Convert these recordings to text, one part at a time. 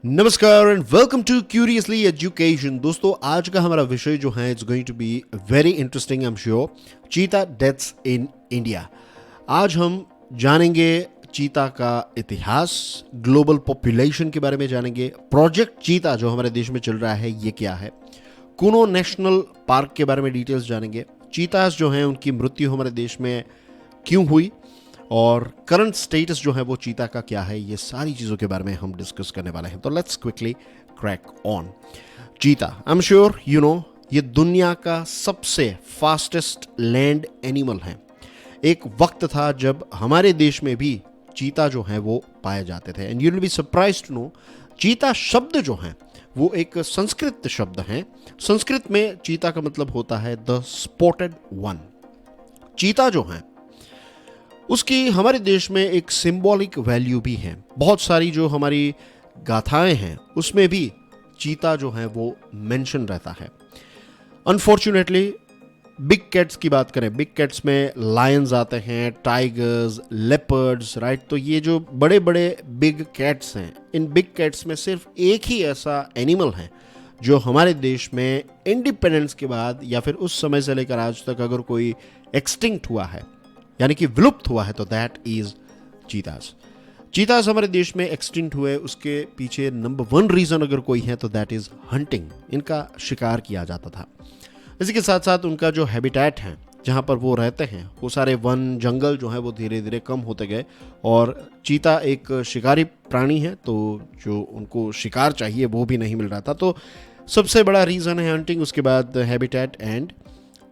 नमस्कार and welcome to curiously education. दोस्तों, आज का हमारा विषय जो है it's going to be very interesting, I am sure. Cheetah deaths in India. आज हम जानेंगे चीता का इतिहास, ग्लोबल पॉपुलेशन के बारे में जानेंगे, प्रोजेक्ट चीता जो हमारे देश में चल रहा है ये क्या है, कुनो नेशनल पार्क के बारे में डिटेल्स जानेंगे, चीतास जो हैं उनकी मृत्यु हमारे देश में क्यों हुई और करंट स्टेटस जो है वो चीता का क्या है, ये सारी चीज़ों के बारे में हम डिस्कस करने वाले हैं। तो let's quickly crack on. Cheetah, I am sure you know, ये दुनिया का सबसे फास्टेस्ट लैंड एनिमल है। एक वक्त था जब हमारे देश में भी चीता जो है वो पाए जाते थे। And you will be surprised to know, चीता शब्द जो है वो एक संस्कृत शब्द है। संस्कृत में चीता का मतलब होता है द स्पॉटेड वन। चीता जो है उसकी हमारे देश में एक सिंबॉलिक वैल्यू भी है। बहुत सारी जो हमारी गाथाएं हैं उसमें भी चीता जो है वो मेंशन रहता है। अनफॉर्चुनेटली बिग कैट्स की बात करें, बिग कैट्स में लायंस आते हैं, टाइगर्स, लेपर्ड्स, राइट। तो ये जो बड़े बड़े बिग कैट्स हैं, इन बिग कैट्स में सिर्फ एक ही ऐसा एनिमल है जो हमारे देश में इंडिपेंडेंस के बाद या फिर उस समय से लेकर आज तक अगर कोई एक्सटिंक्ट हुआ है यानी कि विलुप्त हुआ है तो दैट इज चीतास। चीतास हमारे देश में एक्सटिंक्ट हुए, उसके पीछे नंबर वन रीजन अगर कोई है तो दैट इज हंटिंग। इनका शिकार किया जाता था। इसी के साथ साथ उनका जो हैबिटेट है जहाँ पर वो रहते हैं, वो सारे वन जंगल जो है वो धीरे धीरे कम होते गए और चीता एक शिकारी प्राणी है तो जो उनको शिकार चाहिए वो भी नहीं मिल रहा था। तो सबसे बड़ा रीज़न है हंटिंग, उसके बाद habitat and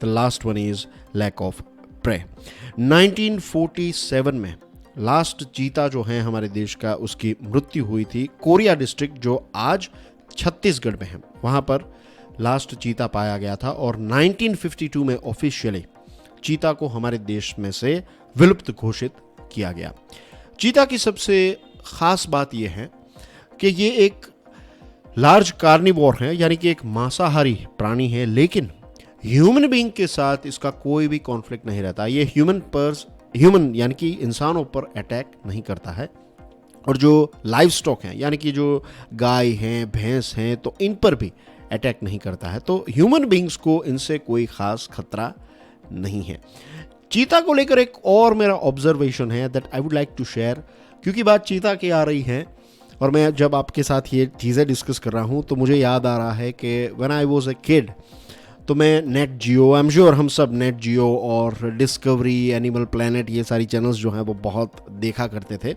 the last one is lack of prey. 1947 में लास्ट चीता जो है हमारे देश का, उसकी मृत्यु हुई थी। कोरिया डिस्ट्रिक्ट जो आज छत्तीसगढ़ में है वहाँ पर लास्ट चीता पाया गया था और 1952 में ऑफिशियली चीता को हमारे देश में से विलुप्त घोषित किया गया। चीता की सबसे खास बात यह है कि ये एक लार्ज कार्निवोर है, यानी कि एक मांसाहारी प्राणी है, लेकिन ह्यूमन बीइंग के साथ इसका कोई भी कॉन्फ्लिक्ट नहीं रहता। ये ह्यूमन यानी कि इंसानों पर अटैक नहीं करता है और जो लाइव स्टॉक हैं यानी कि जो गाय हैं, भैंस हैं, तो इन पर भी अटैक नहीं करता है। तो ह्यूमन बीइंग्स को इनसे कोई खास खतरा नहीं है। चीता को लेकर एक और मेरा ऑब्जर्वेशन है that I would like to share, क्योंकि बात चीता की आ रही है और मैं जब आपके साथ ये चीज़ें डिस्कस कर रहा हूँ तो मुझे याद आ रहा है कि when I was a kid तो मैं net Jio, I am sure हम सब नेट जियो और डिस्कवरी, एनिमल प्लैनेट, ये सारी चैनल्स जो हैं वो बहुत देखा करते थे।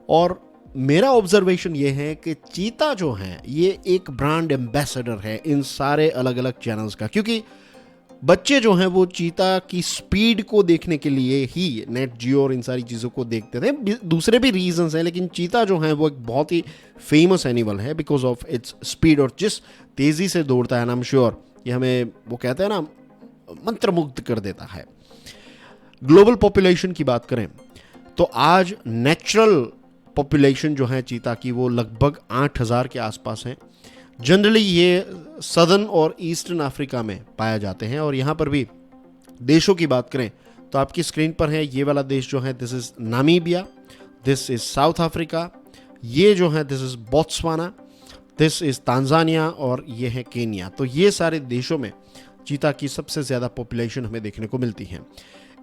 और मेरा ऑब्जर्वेशन ये है कि चीता जो है ये एक ब्रांड एम्बेसडर है इन सारे अलग अलग चैनल्स का, क्योंकि बच्चे जो हैं वो चीता की स्पीड को देखने के लिए ही नेट जियो और इन सारी चीज़ों को देखते थे। दूसरे भी रीजंस हैं, लेकिन चीता जो है वो एक बहुत ही फेमस एनिमल है बिकॉज ऑफ इट्स स्पीड और जिस तेज़ी से दौड़ता है ना, आई एम श्योर ये हमें वो कहते हैं ना मंत्रमुग्ध कर देता है। ग्लोबल पॉपुलेशन की बात करें तो आज नेचुरल पॉपुलेशन जो है चीता की वो लगभग 8,000 के आसपास है। जनरली ये सदर्न और ईस्टर्न अफ्रीका में पाए जाते हैं और यहाँ पर भी देशों की बात करें तो आपकी स्क्रीन पर है ये वाला देश जो है this is Namibia, this is south Africa, ये जो है this is Botswana, this is Tanzania और ये है केनिया। तो ये सारे देशों में चीता की सबसे ज़्यादा पॉपुलेशन हमें देखने को मिलती है।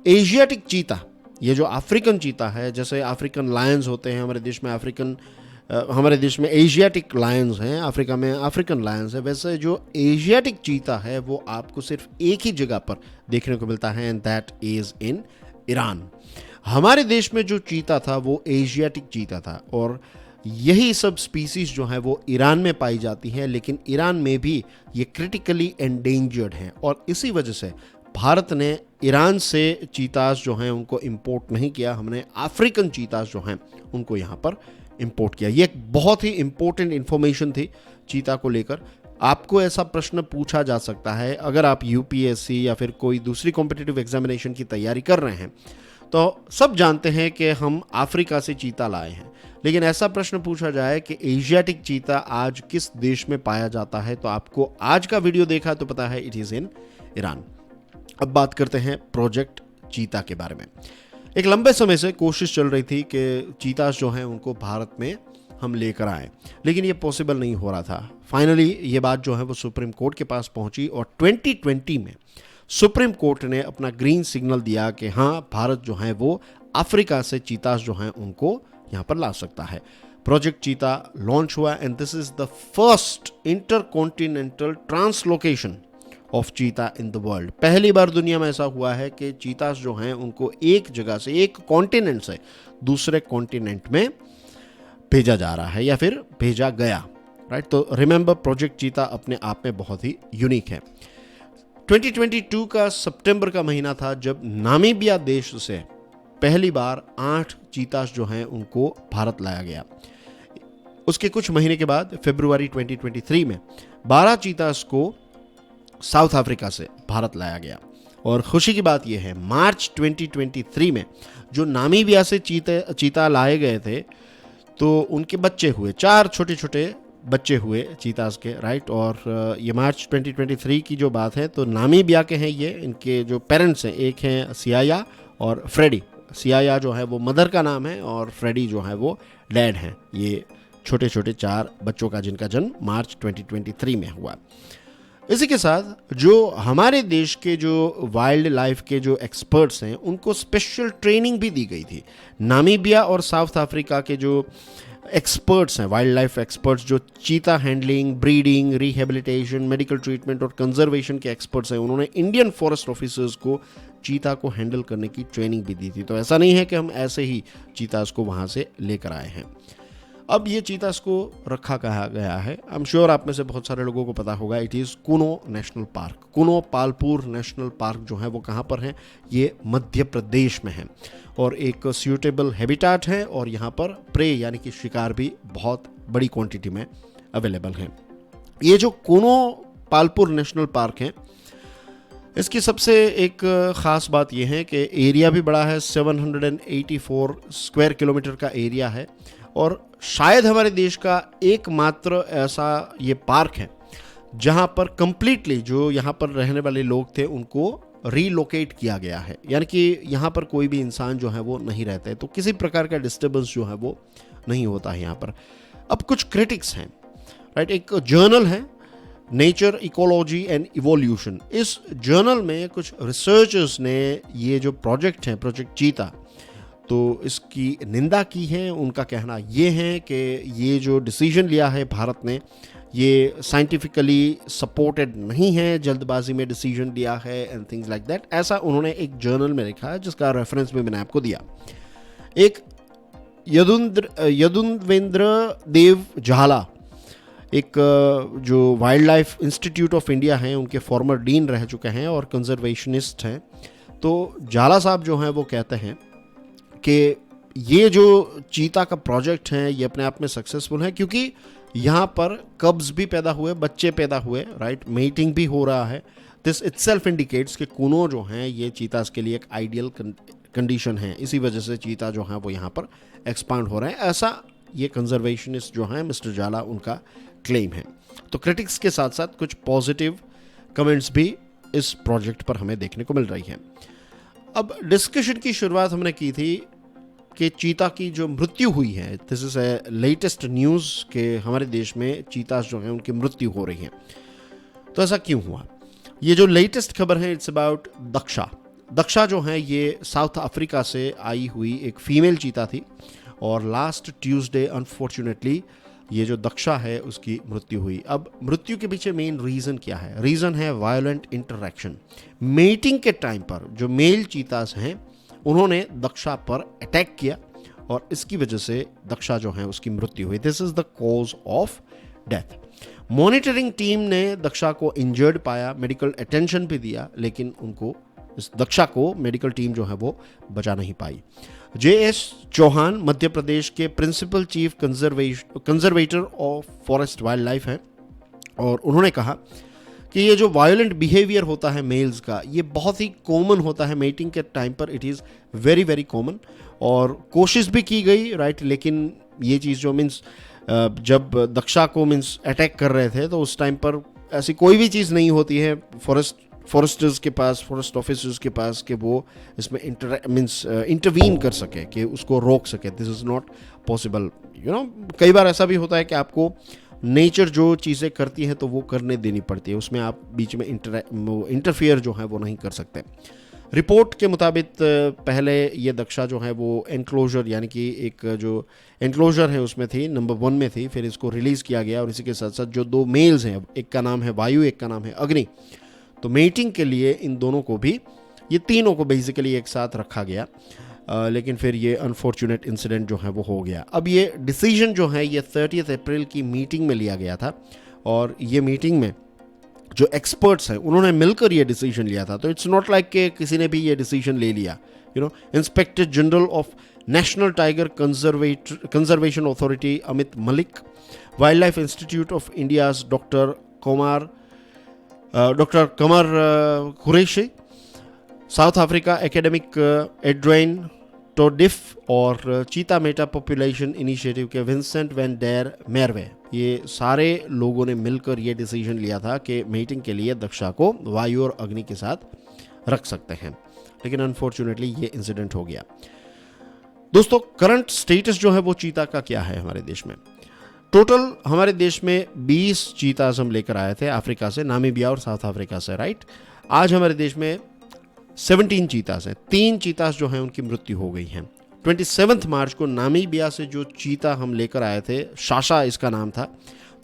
एशियाटिक चीता, ये जो अफ्रीकन चीता है, जैसे अफ्रीकन लायंस होते हैं हमारे देश में एशियाटिक लायंस हैं, अफ्रीका में अफ्रीकन लायंस है, वैसे जो एशियाटिक चीता है वो आपको सिर्फ एक ही जगह पर देखने को मिलता है and that is in Iran. हमारे देश में जो चीता था वो एशियाटिक चीता था और यही सब स्पीसीज जो है वो ईरान में पाई जाती है, लेकिन ईरान में भी ये क्रिटिकली एंडेंजर्ड हैं और इसी वजह से भारत ने ईरान से चीतास जो हैं उनको इंपोर्ट नहीं किया। हमने अफ्रीकन चीतास जो हैं उनको यहाँ पर इंपोर्ट किया। ये एक बहुत ही इंपॉर्टेंट इन्फॉर्मेशन थी चीता को लेकर। आपको ऐसा प्रश्न पूछा जा सकता है अगर आप यूपीएससी या फिर कोई दूसरी कॉम्पिटिटिव एग्जामिनेशन की तैयारी कर रहे हैं, तो सब जानते हैं कि हम अफ्रीका से चीता लाए हैं, लेकिन ऐसा प्रश्न पूछा जाए कि एशियाटिक चीता आज किस देश में पाया जाता है, तो आपको आज का वीडियो देखा तो पता है इट इज़ इन ईरान। अब बात करते हैं प्रोजेक्ट चीता के बारे में। एक लंबे समय से कोशिश चल रही थी कि चीतास जो हैं उनको भारत में हम लेकर आए, लेकिन ये पॉसिबल नहीं हो रहा था। फाइनली ये बात जो है वो सुप्रीम कोर्ट के पास पहुंची और 2020 में सुप्रीम कोर्ट ने अपना ग्रीन सिग्नल दिया कि हाँ, भारत जो है वो अफ्रीका से चीतास जो हैं उनको यहाँ पर ला सकता है। प्रोजेक्ट चीता लॉन्च हुआ and this is the first intercontinental translocation of चीता इन द वर्ल्ड। पहली बार दुनिया में ऐसा हुआ है कि चीतास जो हैं उनको एक जगह से, एक कॉन्टिनेंट से दूसरे कॉन्टिनेंट में भेजा जा रहा है या फिर भेजा गया, राइट। तो रिमेंबर, प्रोजेक्ट चीता अपने आप में बहुत ही यूनिक है। 2022 का सितंबर का महीना था जब नामीबिया देश से पहली बार 8 चीतास जो हैं उनको भारत लाया गया। उसके कुछ महीने के बाद फरवरी 2023 में 12 चीतास को साउथ अफ्रीका से भारत लाया गया। और खुशी की बात यह है, मार्च 2023 में जो नामीबिया से चीता लाए गए थे तो उनके बच्चे हुए, 4 छोटे छोटे बच्चे हुए चीतास के, राइट। और ये मार्च 2023 की जो बात है, तो नामीबिया के हैं ये, इनके जो पेरेंट्स हैं, एक हैं सियाया और फ्रेडी। सियाया जो है वो मदर का नाम है और फ्रेडी जो है वो डैड हैं। ये छोटे छोटे 4 बच्चों का जिनका जन्म मार्च 2023 में हुआ। इसी के साथ जो हमारे देश के जो वाइल्ड लाइफ के जो एक्सपर्ट्स हैं उनको स्पेशल ट्रेनिंग भी दी गई थी। नामीबिया और साउथ अफ्रीका के जो एक्सपर्ट्स हैं, वाइल्ड लाइफ एक्सपर्ट्स, जो चीता handling, breeding, rehabilitation, medical treatment और कंजर्वेशन के एक्सपर्ट्स हैं, उन्होंने इंडियन फॉरेस्ट ऑफिसर्स को चीता को हैंडल करने की ट्रेनिंग भी दी थी। तो ऐसा नहीं है कि हम ऐसे ही चीतास को वहाँ से लेकर आए हैं। अब ये चीतास को रखा कहा गया है, आई एम श्योर आप में से बहुत सारे लोगों को पता होगा, it is Kuno national park. Kuno Palpur national park जो है वो कहाँ पर है? ये मध्य प्रदेश में है और एक सूटेबल हैबिटेट है और यहाँ पर प्रे यानी कि शिकार भी बहुत बड़ी क्वांटिटी में अवेलेबल है। ये जो कुनो पालपुर नेशनल पार्क है, इसकी सबसे एक ख़ास बात यह है कि एरिया भी बड़ा है, 784 स्क्वायर किलोमीटर का एरिया है और शायद हमारे देश का एकमात्र ऐसा ये पार्क है जहाँ पर कंप्लीटली जो यहाँ पर रहने वाले लोग थे उनको रीलोकेट किया गया है, यानी कि यहाँ पर कोई भी इंसान जो है वो नहीं रहता है, तो किसी प्रकार का डिस्टर्बेंस जो है वो नहीं होता है यहाँ पर। अब कुछ क्रिटिक्स हैं, राइट। एक जर्नल है नेचर इकोलॉजी एंड इवोल्यूशन। इस जर्नल में कुछ रिसर्चर्स ने ये जो प्रोजेक्ट है, प्रोजेक्ट चीता, तो इसकी निंदा की है। उनका कहना ये है कि ये जो डिसीजन लिया है भारत ने, ये साइंटिफिकली सपोर्टेड नहीं है, जल्दबाजी में डिसीजन लिया है एंड थिंग्स लाइक दैट। ऐसा उन्होंने एक जर्नल में लिखा है जिसका रेफरेंस भी मैंने आपको दिया। एक यदुवेंद्र देव झाला, एक जो wild life institute of India हैं, उनके फॉर्मर डीन रह चुके हैं और कंजर्वेशनिस्ट हैं। तो झाला साहब जो हैं वो कहते हैं कि ये जो चीता का प्रोजेक्ट है ये अपने आप में सक्सेसफुल है क्योंकि यहाँ पर कब्स भी पैदा हुए, बच्चे पैदा हुए, राइट, मेटिंग भी हो रहा है। दिस इटसेल्फ इंडिकेट्स कि कुनो जो हैं ये चीतास के लिए एक आइडियल कंडीशन है, इसी वजह से चीता जो हैं वो यहाँ पर एक्सपांड हो रहे हैं, ऐसा ये कंजर्वेशनिस्ट जो हैं मिस्टर जाला उनका क्लेम है। तो क्रिटिक्स के साथ साथ कुछ पॉजिटिव कमेंट्स भी इस प्रोजेक्ट पर हमें देखने को मिल रही है। अब डिस्कशन की शुरुआत हमने की थी कि चीता की जो मृत्यु हुई है, this is a latest news के हमारे देश में चीतास जो हैं उनकी मृत्यु हो रही है। तो ऐसा क्यों हुआ? ये जो लेटेस्ट खबर है इट्स अबाउट दक्षा। दक्षा जो है ये साउथ अफ्रीका से आई हुई एक फीमेल चीता थी और लास्ट ट्यूसडे अनफॉर्चुनेटली ये जो दक्षा है उसकी मृत्यु हुई। अब मृत्यु के पीछे मेन रीज़न क्या है? रीज़न है वायलेंट इंटरैक्शन। मेटिंग के टाइम पर जो मेल चीतास हैं उन्होंने दक्षा पर अटैक किया और इसकी वजह से दक्षा जो है उसकी मृत्यु हुई। This is the cause of death. Monitoring team ने दक्षा को इंजर्ड पाया, मेडिकल अटेंशन भी दिया, लेकिन उनको इस दक्षा को मेडिकल टीम जो है वो बचा नहीं पाई। JS चौहान मध्य प्रदेश के principal chief conservator of forest wildlife है और उन्होंने कहा कि ये जो वायलेंट बिहेवियर होता है मेल्स का, ये बहुत ही कॉमन होता है मेटिंग के टाइम पर। It is very very common और कोशिश भी की गई, राइट, लेकिन ये चीज़ जो मीन्स जब दक्षा को मीन्स अटैक कर रहे थे तो उस टाइम पर ऐसी कोई भी चीज़ नहीं होती है फॉरेस्टर्स के पास, फॉरेस्ट ऑफिसर्स के पास कि वो इसमें इंटरवीन कर सके, कि उसको रोक सके। This is not possible. कई बार ऐसा भी होता है कि आपको नेचर जो चीज़ें करती है तो वो करने देनी पड़ती है, उसमें आप बीच में इंटरफियर जो है वो नहीं कर सकते। रिपोर्ट के मुताबिक पहले ये दक्षा जो है वो एनक्लोजर, यानी कि एक जो एनक्लोजर है उसमें थी, नंबर 1 में थी, फिर इसको रिलीज़ किया गया और इसी के साथ साथ जो 2 मेल्स हैं, एक का नाम है वायु, एक का नाम है अग्नि, तो मेटिंग के लिए इन दोनों को भी, ये तीनों को बेसिकली एक साथ रखा गया। लेकिन फिर ये अनफॉर्चुनेट इंसिडेंट जो है वो हो गया। अब ये डिसीजन जो है ये 30 अप्रैल की मीटिंग में लिया गया था और ये मीटिंग में जो एक्सपर्ट्स हैं उन्होंने मिलकर ये डिसीजन लिया था। तो इट्स नॉट लाइक कि किसी ने भी ये डिसीजन ले लिया। Inspector general of national tiger conservation authority Amit Malik, wild life institute of India's doctor Qamar Qureshi, South Africa academic Adrian Tordiffe और चीता मेटा पॉपुलेशन इनिशिएटिव के विंसेंट वैन डेर मेरवे, ये सारे लोगों ने मिलकर ये डिसीजन लिया था कि मीटिंग के लिए दक्षा को वायु और अग्नि के साथ रख सकते हैं। लेकिन अनफॉर्चुनेटली ये इंसिडेंट हो गया। दोस्तों, करंट स्टेटस जो है वो चीता का क्या है हमारे देश में? टोटल हमारे देश में 20 चीताज हम लेकर आए थे अफ्रीका से, नामीबिया और साउथ अफ्रीका से, राइट। आज हमारे देश में 17 चीताज हैं। 3 चीताज जो हैं उनकी मृत्यु हो गई है। 27 मार्च को नामीबिया से जो चीता हम लेकर आए थे, शाशा इसका नाम था,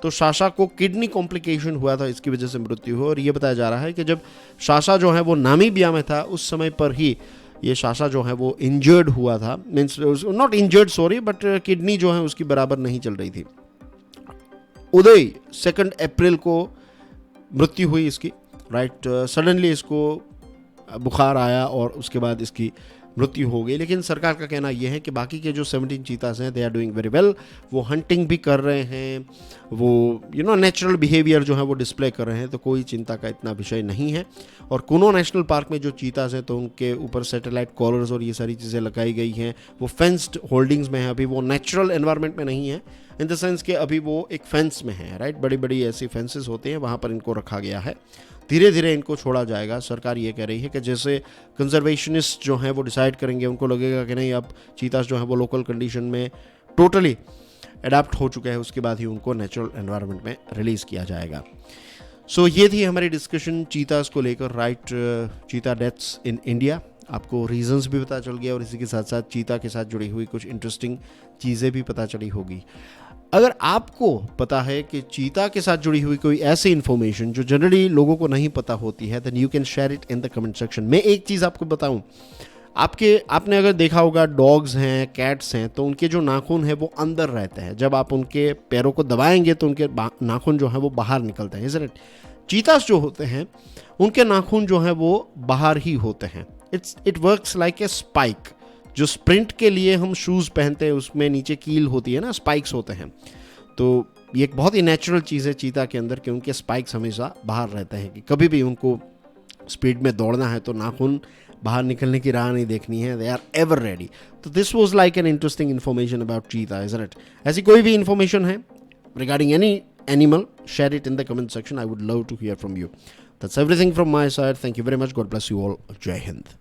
तो शाशा को किडनी कॉम्प्लिकेशन हुआ था, इसकी वजह से मृत्यु हुई। और ये बताया जा रहा है कि जब शाशा जो है वो नामीबिया में था उस समय पर ही ये शाशा जो है वो इंजर्ड हुआ था, means not injured sorry, but kidney जो है उसकी बराबर नहीं चल रही थी। उदय 2 अप्रैल को मृत्यु हुई इसकी, राइट। सडनली इसको बुखार आया और उसके बाद इसकी मृत्यु हो गई। लेकिन सरकार का कहना यह है कि बाकी के जो 17 चीतास हैं they are doing very well, वो हंटिंग भी कर रहे हैं, वो नेचुरल बिहेवियर जो है वो डिस्प्ले कर रहे हैं, तो कोई चिंता का इतना विषय नहीं है। और कुनो नेशनल पार्क में जो चीतास हैं तो उनके ऊपर सैटेलाइट कॉलर्स और ये सारी चीज़ें लगाई गई हैं, वो फेंस्ड होल्डिंग्स में है, अभी वो नेचुरल एनवायरनमेंट में नहीं है, इन द सेंस कि अभी वो एक फेंस में है, राइट। बड़ी बड़ी ऐसी फेंसेस होते हैं, वहाँ पर इनको रखा गया है। धीरे धीरे इनको छोड़ा जाएगा। सरकार ये कह रही है कि जैसे कंजर्वेशनिस्ट जो हैं वो डिसाइड करेंगे, उनको लगेगा कि नहीं अब चीतास जो है वो लोकल कंडीशन में टोटली अडाप्ट हो चुका है, उसके बाद ही उनको नेचुरल एनवायरनमेंट में रिलीज़ किया जाएगा। सो ये थी हमारी डिस्कशन चीतास को लेकर, राइट। चीता डेथ्स इन इंडिया, आपको रीजंस भी पता चल गया और इसी के साथ साथ चीता के साथ जुड़ी हुई कुछ इंटरेस्टिंग चीज़ें भी पता चली होगी। अगर आपको पता है कि चीता के साथ जुड़ी हुई कोई ऐसी इन्फॉर्मेशन जो जनरली लोगों को नहीं पता होती है, then you can share it in the comment section. मैं एक चीज़ आपको बताऊं, आपने अगर देखा होगा डॉग्स हैं, कैट्स हैं, तो उनके जो नाखून है वो अंदर रहते हैं। जब आप उनके पैरों को दबाएंगे तो उनके नाखून जो है वो बाहर निकलते हैं, इसलिए चीतास जो होते हैं उनके नाखून जो है वो बाहर ही होते हैं। It works like A spike. जो स्प्रिंट के लिए हम शूज़ पहनते हैं उसमें नीचे कील होती है ना, स्पाइक्स होते हैं, तो ये एक बहुत ही नेचुरल चीज़ है चीता के अंदर कि उनके स्पाइक्स हमेशा बाहर रहते हैं, कि कभी भी उनको स्पीड में दौड़ना है तो नाखून बाहर निकलने की राह नहीं देखनी है, दे आर एवर रेडी। तो this was like an interesting information about चीता, इज़न्ट इट? ऐसी कोई भी इन्फॉर्मेशन है regarding any animal, share it in the comment section. I would love to hear from you. That's everything from my side. Thank you very much. God bless you all. Jai Hind.